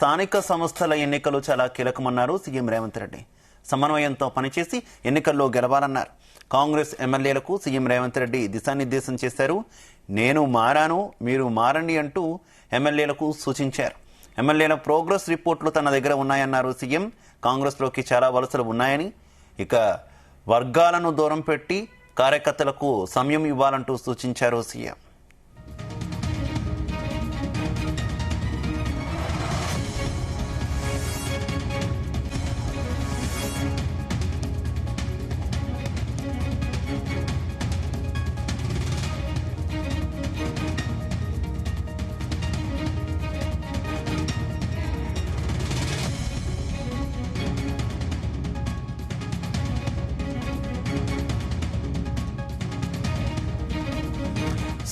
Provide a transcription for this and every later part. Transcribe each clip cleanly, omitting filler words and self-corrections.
స్థానిక సంస్థల ఎన్నికలు చాలా కీలకమన్నారు సీఎం రేవంత్ రెడ్డి. సమన్వయంతో పనిచేసి ఎన్నికల్లో గెలవాలన్నారు. కాంగ్రెస్ ఎమ్మెల్యేలకు సీఎం రేవంత్ రెడ్డి దిశానిర్దేశం చేశారు. నేను మారాను, మీరు మారండి అంటూ ఎమ్మెల్యేలకు సూచించారు. ఎమ్మెల్యేల ప్రోగ్రెస్ రిపోర్ట్లు తన దగ్గర ఉన్నాయన్నారు సీఎం. కాంగ్రెస్లోకి చాలా వలసలు ఉన్నాయని, ఇక వర్గాలను దూరం పెట్టి కార్యకర్తలకు సమయం ఇవ్వాలంటూ సూచించారు సీఎం.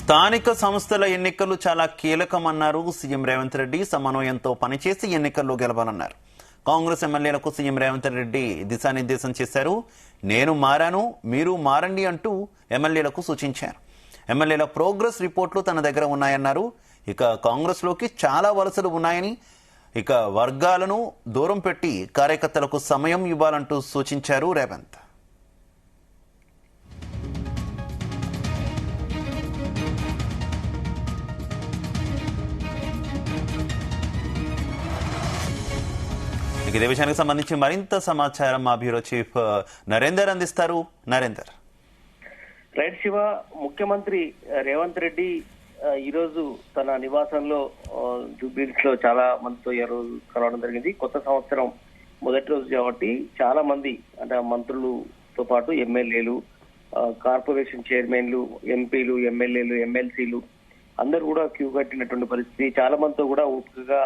స్థానిక సంస్థల ఎన్నికలు చాలా కీలకమన్నారు సీఎం రేవంత్ రెడ్డి. సమన్వయంతో పనిచేసి ఎన్నికల్లో గెలవాలన్నారు. కాంగ్రెస్ ఎమ్మెల్యేలకు సీఎం రేవంత్ రెడ్డి దిశానిర్దేశం చేశారు. నేను మారాను, మీరు మారండి అంటూ ఎమ్మెల్యేలకు సూచించారు. ఎమ్మెల్యేల ప్రోగ్రెస్ రిపోర్ట్లు తన దగ్గర ఉన్నాయన్నారు. ఇక కాంగ్రెస్లోకి చాలా వలసలు ఉన్నాయని, ఇక వర్గాలను దూరం పెట్టి కార్యకర్తలకు సమయం ఇవ్వాలంటూ సూచించారు రేవంత్. ఇదే విషయానికి సంబంధించి మరింత సమాచారం మా బ్యూరో చీఫ్ నరేందర్ అందిస్తారు. నరేందర్. రైట్ శివ, ముఖ్యమంత్రి రేవంత్ రెడ్డి ఈరోజు తన నివాసంలో జూబ్లీహిల్స్ లో చాలా మందితో ఈ రోజు కలవడం జరిగింది. కొత్త సంవత్సరం మొదటి రోజు కాబట్టి చాలా మంది అంటే మంత్రులతో పాటు ఎమ్మెల్యేలు, కార్పొరేషన్ చైర్మన్లు, ఎంపీలు, ఎమ్మెల్యేలు, ఎమ్మెల్సీలు అందరూ కూడా క్యూ కట్టినటువంటి పరిస్థితి. చాలా మందితో కూడా ఓపికగా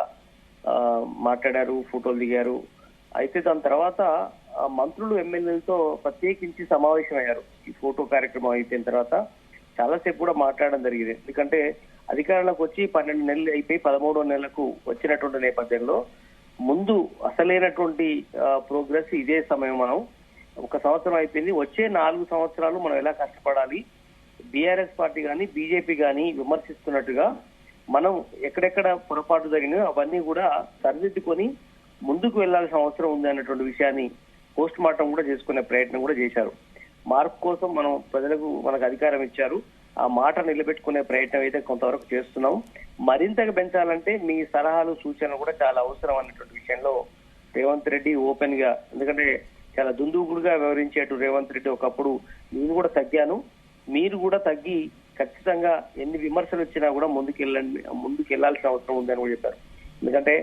మాట్లాడారు, ఫోటోలు దిగారు. అయితే దాని తర్వాత మంత్రులు, ఎమ్మెల్యేలతో ప్రత్యేకించి సమావేశమయ్యారు. ఈ ఫోటో కార్యక్రమం అయిపోయిన తర్వాత చాలాసేపు కూడా మాట్లాడడం జరిగింది. ఎందుకంటే అధికారంలోకి వచ్చి 12 నెలలు అయిపోయి 13వ నెలకు వచ్చినటువంటి నేపథ్యంలో ముందు అసలైనటువంటి ప్రోగ్రెస్ ఇదే సమయం. మనం ఒక సంవత్సరం అయిపోయింది, వచ్చే 4 సంవత్సరాలు మనం ఎలా కష్టపడాలి, బీఆర్ఎస్ పార్టీ కానీ బీజేపీ కానీ విమర్శిస్తున్నట్టుగా మనం ఎక్కడెక్కడ పొరపాటు జరిగినాయో అవన్నీ కూడా సరిదిద్దుకొని ముందుకు వెళ్లాల్సిన అవసరం ఉంది అన్నటువంటి విషయాన్ని పోస్ట్ మార్టం కూడా చేసుకునే ప్రయత్నం కూడా చేశారు. మార్పు కోసం మనం మనకు అధికారం ఇచ్చారు, ఆ మాట నిలబెట్టుకునే ప్రయత్నం అయితే కొంతవరకు చేస్తున్నాం. మరింతగా పెంచాలంటే మీ సలహాలు, సూచనలు కూడా చాలా అవసరం అన్నటువంటి విషయంలో రేవంత్ రెడ్డి ఓపెన్ గా, ఎందుకంటే చాలా దుందుగుడుగా వ్యవహరించేటు రేవంత్ రెడ్డి ఒకప్పుడు నేను కూడా తగ్గాను, మీరు కూడా తగ్గి ఖచ్చితంగా ఎన్ని విమర్శలు వచ్చినా కూడా ముందుకు వెళ్లాల్సిన అవసరం ఉందని కూడా చెప్పారు. ఎందుకంటే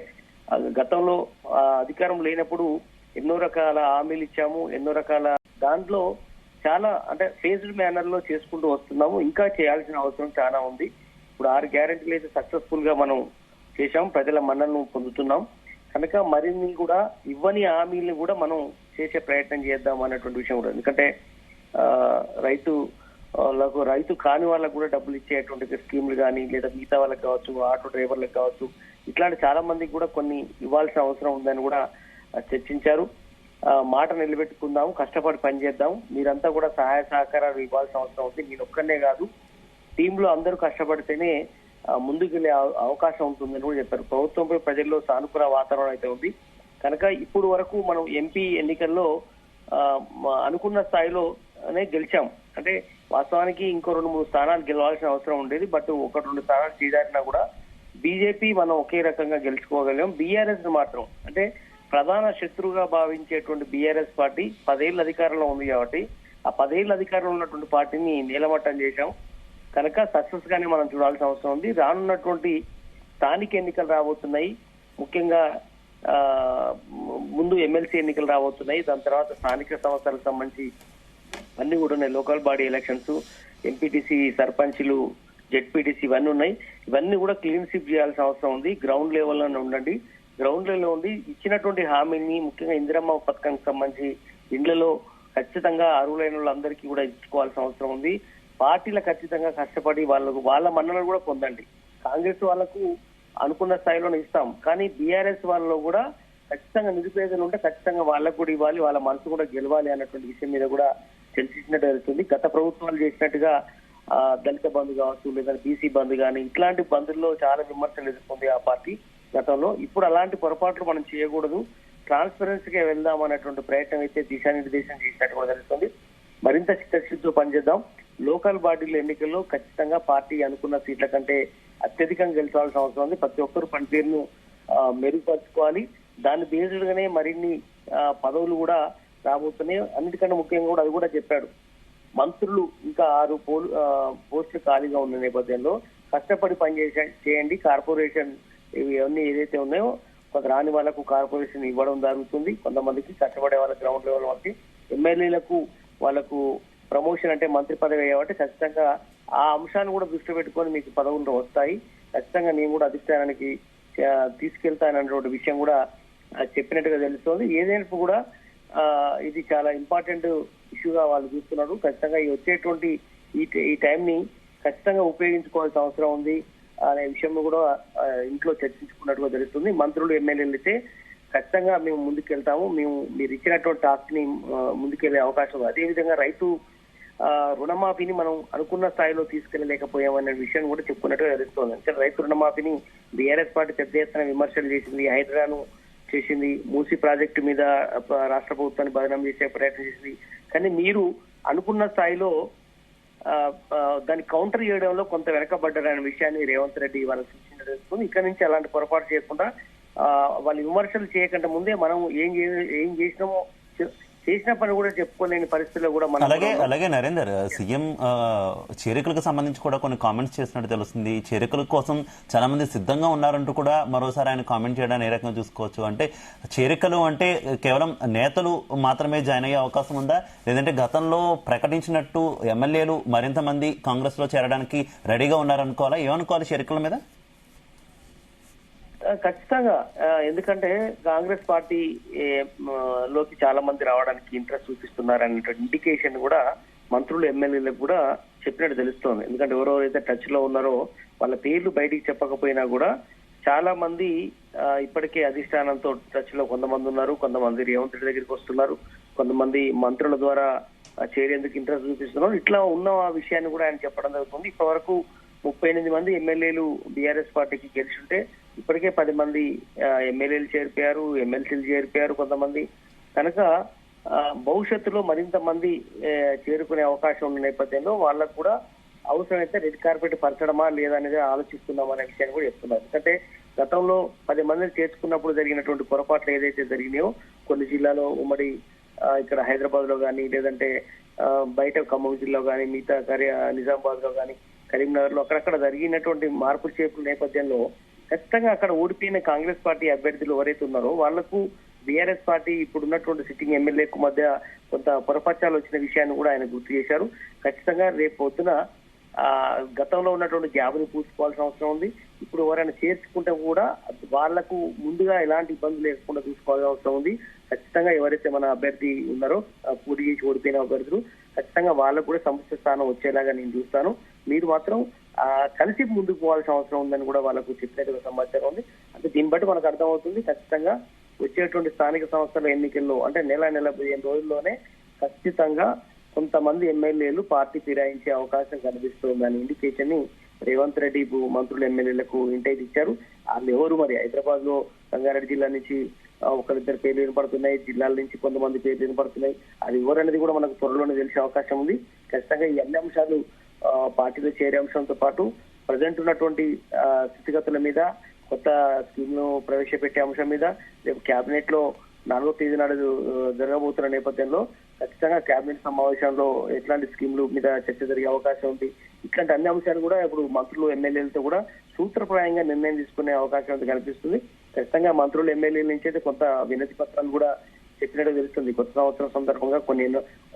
గతంలో అధికారం లేనప్పుడు ఎన్నో రకాల హామీలు ఇచ్చాము, ఎన్నో రకాల దాంట్లో చాలా అంటే ఫేజ్డ్ మేనర్ లో చేసుకుంటూ వస్తున్నాము. ఇంకా చేయాల్సిన అవసరం చాలా ఉంది. ఇప్పుడు 6 గ్యారెంటీలు అయితే సక్సెస్ఫుల్ గా మనం చేశాం, ప్రజల మన్ననను పొందుతున్నాం. కనుక మరిన్ని కూడా ఇవ్వని హామీలను కూడా మనం చేసే ప్రయత్నం చేద్దాం అన్నటువంటి విషయం కూడా. ఎందుకంటే రైతు కాని వాళ్ళకు కూడా డబ్బులు ఇచ్చేటువంటి స్కీములు కానీ, లేదా మిగతా వాళ్ళకి కావచ్చు, ఆటో డ్రైవర్లకు కావచ్చు, ఇట్లాంటి చాలా మందికి కూడా కొన్ని ఇవ్వాల్సిన అవసరం ఉందని కూడా చర్చించారు. మాట నిలబెట్టుకుందాం, కష్టపడి పనిచేద్దాం, మీరంతా కూడా సహాయ సహకారాలు ఇవ్వాల్సిన అవసరం ఉంది. నేను ఒక్కనే కాదు, టీంలో అందరూ కష్టపడితేనే ముందుకు వెళ్ళే అవకాశం ఉంటుందని కూడా చెప్పారు. ప్రభుత్వంపై ప్రజల్లో సానుకూల వాతావరణం అయితే ఉంది. కనుక ఇప్పుడు వరకు మనం ఎంపీ ఎన్నికల్లో అనుకున్న స్థాయిలోనే గెలిచాం. అంటే వాస్తవానికి ఇంకో 2-3 స్థానాలు గెలవాల్సిన అవసరం ఉండేది. బట్ 1-2 స్థానాలు చేదారినా కూడా బీజేపీ మనం ఒకే రకంగా గెలుచుకోగలిగాం. బీఆర్ఎస్ మాత్రం అంటే ప్రధాన శత్రువుగా భావించేటువంటి బీఆర్ఎస్ పార్టీ 10 ఏళ్ళ అధికారంలో ఉంది కాబట్టి ఆ 10 ఏళ్ళ అధికారంలో ఉన్నటువంటి పార్టీని నీలమట్టం చేశాం. కనుక సక్సెస్ గానే మనం చూడాల్సిన అవసరం ఉంది. రానున్నటువంటి స్థానిక ఎన్నికలు రాబోతున్నాయి, ముఖ్యంగా ముందు ఎమ్మెల్సీ ఎన్నికలు రాబోతున్నాయి. దాని తర్వాత స్థానిక సంస్థలకు సంబంధించి అన్ని కూడా ఉన్నాయి. లోకల్ బాడీ ఎలక్షన్స్, ఎంపీటీసీ, సర్పంచ్లు, జెడ్పీటీసీ ఇవన్నీ ఉన్నాయి. ఇవన్నీ కూడా క్లీన్ స్వీప్ చేయాల్సిన అవసరం ఉంది. గ్రౌండ్ లెవెల్లోనే ఉండండి. గ్రౌండ్ లెవెల్లో ఉండి ఇచ్చినటువంటి హామీని, ముఖ్యంగా ఇందిరమ్మ పథకానికి సంబంధించి ఇండ్లలో ఖచ్చితంగా అర్హులైన వాళ్ళందరికీ కూడా ఇచ్చుకోవాల్సిన అవసరం ఉంది. పార్టీలు ఖచ్చితంగా కష్టపడి వాళ్ళ మన్ననలు కూడా పొందండి. కాంగ్రెస్ వాళ్ళకు అనుకున్న స్థాయిలోనే ఇస్తాం, కానీ బీఆర్ఎస్ వాళ్ళలో కూడా ఖచ్చితంగా నిరుపేదలు ఉంటే ఖచ్చితంగా వాళ్ళకు కూడా ఇవ్వాలి, వాళ్ళ మనసు కూడా గెలవాలి అన్నటువంటి విషయం మీద కూడా చర్చించినట్టు జరుగుతుంది. గత ప్రభుత్వాలు చేసినట్టుగా దళిత బంధు కావచ్చు, లేదా బీసీ బంధు కానీ ఇట్లాంటి బంధుల్లో చాలా విమర్శలు ఎదుర్కొంది ఆ పార్టీ. గతంలో. ఇప్పుడు అలాంటి పొరపాట్లు మనం చేయకూడదు, ట్రాన్స్పరెన్సీగా వెళ్దాం అనేటువంటి ప్రయత్నం అయితే దిశానిర్దేశం చేసినట్టు కూడా తెలుస్తుంది. మరింత చిత్తశుద్ధితో పనిచేద్దాం. లోకల్ బాడీల ఎన్నికల్లో ఖచ్చితంగా పార్టీ అనుకున్న సీట్ల కంటే అత్యధికంగా గెలిచాల్సిన అవసరం ఉంది. ప్రతి ఒక్కరు పనితీరును మెరుగుపరచుకోవాలి. దాని బేస్డ్ గానే మరిన్ని పదవులు కూడా రాబోతున్నాయి. అన్నిటికన్నా ముఖ్యంగా కూడా అది కూడా చెప్పాడు, మంత్రులు ఇంకా 6 పోస్టులు ఖాళీగా ఉన్న నేపథ్యంలో కష్టపడి చేయండి. కార్పొరేషన్ ఇవన్నీ ఏదైతే ఉన్నాయో కొంత రాని వాళ్ళకు కార్పొరేషన్ ఇవ్వడం జరుగుతుంది. కొంతమందికి కష్టపడే వాళ్ళ గ్రౌండ్ లెవెల్ వాళ్ళకి, ఎమ్మెల్యేలకు వాళ్ళకు ప్రమోషన్ అంటే మంత్రి పదవి అయ్యేవాటి ఖచ్చితంగా ఆ అంశాన్ని కూడా దృష్టి పెట్టుకొని మీకు పదవులు వస్తాయి. ఖచ్చితంగా నేను కూడా అధిష్టానానికి తీసుకెళ్తానన్నటువంటి విషయం కూడా చెప్పినట్టుగా తెలుస్తోంది. ఏదైనా కూడా ఇది చాలా ఇంపార్టెంట్ ఇష్యూగా వాళ్ళు చూస్తున్నారు. ఖచ్చితంగా ఈ వచ్చేటువంటి ఈ టైం ని ఖచ్చితంగా ఉపయోగించుకోవాల్సిన అవసరం ఉంది అనే విషయం కూడా ఇంట్లో చర్చించుకున్నట్టుగా తెలుస్తుంది. మంత్రులు ఎమ్మెల్యేలు అయితే ఖచ్చితంగా మేము ముందుకెళ్తాము, మీరు ఇచ్చినటువంటి టాస్క్ ని ముందుకెళ్లే అవకాశం ఉంది. అదేవిధంగా రైతు రుణమాఫీని మనం అనుకున్న స్థాయిలో తీసుకెళ్లలేకపోయామనే విషయం కూడా చెప్పుకున్నట్టుగా తెలుస్తోంది. అంటే రైతు రుణమాఫీని బీఆర్ఎస్ పార్టీ పెద్ద ఎత్తున విమర్శలు చేసింది, హైడ్రాను చేసింది, మూసీ ప్రాజెక్టు మీద రాష్ట్ర ప్రభుత్వాన్ని బదనాం చేసే ప్రయత్నం చేసింది. కానీ మీరు అనుకున్న స్థాయిలో దాన్ని కౌంటర్ చేయడంలో కొంత వెనకబడ్డారనే విషయాన్ని రేవంత్ రెడ్డి వాళ్ళకి సూచించడం తెలుస్తుంది. ఇక్కడ నుంచి అలాంటి పొరపాటు చేయకుండా వాళ్ళు విమర్శలు చేయకుండా ముందే మనం ఏం చేసినామో చేసిన పని కూడా చెప్పుకోలేని పరిస్థితుల్లో కూడా మనం అలాగే నరేందర్, సీఎం చేరికలకు సంబంధించి కూడా కొన్ని కామెంట్స్ చేసినట్టు తెలుస్తుంది. చేరికల కోసం చాలా మంది సిద్ధంగా ఉన్నారంటూ కూడా మరోసారి ఆయన కామెంట్ చేయడానికి ఏ రకంగా చూసుకోవచ్చు? అంటే చేరికలు అంటే కేవలం నేతలు మాత్రమే జాయిన్ అయ్యే అవకాశం ఉందా, లేదంటే గతంలో ప్రకటించినట్టు ఎమ్మెల్యేలు మరింత మంది కాంగ్రెస్ లో చేరడానికి రెడీగా ఉన్నారనుకోవాలా? ఏమనుకోవాలి చేరికల మీద? ఖచ్చితంగా, ఎందుకంటే కాంగ్రెస్ పార్టీ లోకి చాలా మంది రావడానికి ఇంట్రెస్ట్ చూపిస్తున్నారనే ఇండికేషన్ కూడా మంత్రులు ఎమ్మెల్యేలకు కూడా చెప్పినట్టు తెలుస్తోంది. ఎందుకంటే ఎవరెవరైతే టచ్ లో ఉన్నారో వాళ్ళ పేర్లు బయటికి చెప్పకపోయినా కూడా చాలా మంది ఇప్పటికే అధిష్టానంతో టచ్ లో కొంతమంది ఉన్నారు. కొంతమంది రేవంత్ రెడ్డి దగ్గరికి వస్తున్నారు, కొంతమంది మంత్రుల ద్వారా చేరేందుకు ఇంట్రెస్ట్ చూపిస్తున్నారు. ఇట్లా ఉన్న విషయాన్ని కూడా ఆయన చెప్పడం జరుగుతుంది. ఇప్పటి వరకు 38 మంది ఎమ్మెల్యేలు బీఆర్ఎస్ పార్టీకి గెలిచి ఉంటే ఇప్పటికే 10 మంది ఎమ్మెల్యేలు చేరిపోయారు, ఎమ్మెల్సీలు చేరిపోయారు కొంతమంది. కనుక భవిష్యత్తులో మరింత మంది చేరుకునే అవకాశం ఉన్న నేపథ్యంలో వాళ్ళకు కూడా అవసరమైతే రెడ్ కార్పెట్ పరచడమా లేదా అనేది ఆలోచిస్తున్నాం అనే విషయాన్ని కూడా చెప్తున్నారు. ఎందుకంటే గతంలో 10 మందిని చేర్చుకున్నప్పుడు జరిగినటువంటి పొరపాట్లు ఏదైతే జరిగినాయో కొన్ని జిల్లాలో, ఉమ్మడి ఇక్కడ హైదరాబాద్ లో కానీ, లేదంటే బయట ఖమ్మం జిల్లా కానీ, మిగతా నిజామాబాద్ లో కానీ, కరీంనగర్ లో అక్కడక్కడ జరిగినటువంటి మార్పు చేర్పుల నేపథ్యంలో ఖచ్చితంగా అక్కడ ఓడిపోయిన కాంగ్రెస్ పార్టీ అభ్యర్థులు ఎవరైతే ఉన్నారో వాళ్లకు బీఆర్ఎస్ పార్టీ ఇప్పుడున్నటువంటి సిట్టింగ్ ఎమ్మెల్యేకు మధ్య కొంత పొరపచ్చాలు వచ్చిన విషయాన్ని కూడా ఆయన గుర్తు చేశారు. ఖచ్చితంగా రేపు పొద్దున గతంలో ఉన్నటువంటి గ్యాప్ని పూసుకోవాల్సిన అవసరం ఉంది. ఇప్పుడు ఎవరైనా చేర్చుకుంటే కూడా వాళ్లకు ముందుగా ఎలాంటి ఇబ్బందులు లేకుండా చూసుకోవాల్సిన అవసరం ఉంది. ఖచ్చితంగా ఎవరైతే మన అభ్యర్థి ఉన్నారో పోటీ చేసి ఓడిపోయిన అభ్యర్థులు ఖచ్చితంగా వాళ్ళకు కూడా సముచిత స్థానం వచ్చేలాగా నేను చూస్తాను. మీరు మాత్రం కలిసి ముందుకు పోవాల్సిన అవసరం ఉందని కూడా వాళ్ళకు చెప్పినట్టుగా సమాచారం ఉంది. అంటే దీన్ని బట్టి మనకు అర్థమవుతుంది ఖచ్చితంగా వచ్చేటువంటి స్థానిక సంస్థల ఎన్నికల్లో అంటే నెల 15 రోజుల్లోనే ఖచ్చితంగా కొంతమంది ఎమ్మెల్యేలు పార్టీ ఫిరాయించే అవకాశం కనిపిస్తుందని ఇండికేషన్ ని రేవంత్ రెడ్డి మంత్రులు ఎమ్మెల్యేలకు ఇంటైజ్ ఇచ్చారు. వాళ్ళు ఎవరు మరి? హైదరాబాద్ లో రంగారెడ్డి జిల్లా నుంచి ఒకరిద్దరు పేర్లు వినపడుతున్నాయి, జిల్లాల నుంచి కొంతమంది పేర్లు వినపడుతున్నాయి. అది ఎవరనేది కూడా మనకు త్వరలోనే తెలిసే అవకాశం ఉంది. ఖచ్చితంగా ఈ అన్ని అంశాలు పార్టీలో చేరే అంశంతో పాటు ప్రజెంట్ ఉన్నటువంటి స్థితిగతుల మీద, కొత్త స్కీమ్ ను ప్రవేశపెట్టే అంశం మీద రేపు కేబినెట్ లో 4వ తేదీ నాడు జరగబోతున్న నేపథ్యంలో ఖచ్చితంగా కేబినెట్ సమావేశంలో ఎట్లాంటి స్కీమ్ల మీద చర్చ జరిగే అవకాశం ఉంది. ఇట్లాంటి అన్ని అంశాలు కూడా ఇప్పుడు మంత్రులు ఎమ్మెల్యేలతో కూడా సూత్రప్రాయంగా నిర్ణయం తీసుకునే అవకాశం కనిపిస్తుంది. ఖచ్చితంగా మంత్రులు ఎమ్మెల్యేల నుంచి అయితే కొంత వినతి పత్రాలు కూడా చెప్పినట్టు తెలుస్తుంది. కొత్త సంవత్సరం సందర్భంగా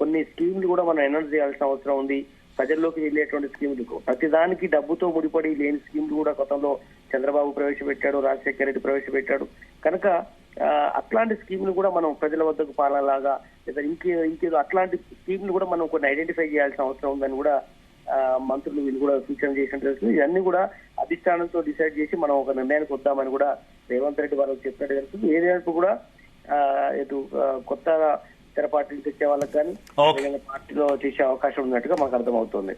కొన్ని స్కీమ్లు కూడా మనం ఎనర్జీ చేయాల్సిన అవసరం ఉంది. ప్రజల్లోకి వెళ్ళేటువంటి స్కీములు, ప్రతిదానికి డబ్బుతో ముడిపడి లేని స్కీములు కూడా గతంలో చంద్రబాబు ప్రవేశపెట్టాడు, రాజశేఖర రెడ్డి ప్రవేశపెట్టాడు. కనుక అట్లాంటి స్కీములు కూడా మనం ప్రజల వద్దకు పాలనలాగా లేదా ఇంకేదో అట్లాంటి స్కీములు కూడా మనం కొన్ని ఐడెంటిఫై చేయాల్సిన అవసరం ఉందని కూడా మంత్రులు వీళ్ళు కూడా సూచన చేసినట్టు తెలుస్తుంది. ఇవన్నీ కూడా అధిష్టానంతో డిసైడ్ చేసి మనం ఒక నిర్ణయానికి వద్దామని కూడా రేవంత్ రెడ్డి వాళ్ళకి చెప్పినట్టు తెలుస్తుంది. ఏదైనా కూడా ఇటు కొత్తగా ఇతర పార్టీలు తెచ్చే వాళ్ళకి కానీ పార్టీలో చేసే అవకాశం ఉన్నట్టుగా మనకు అర్థమవుతుంది.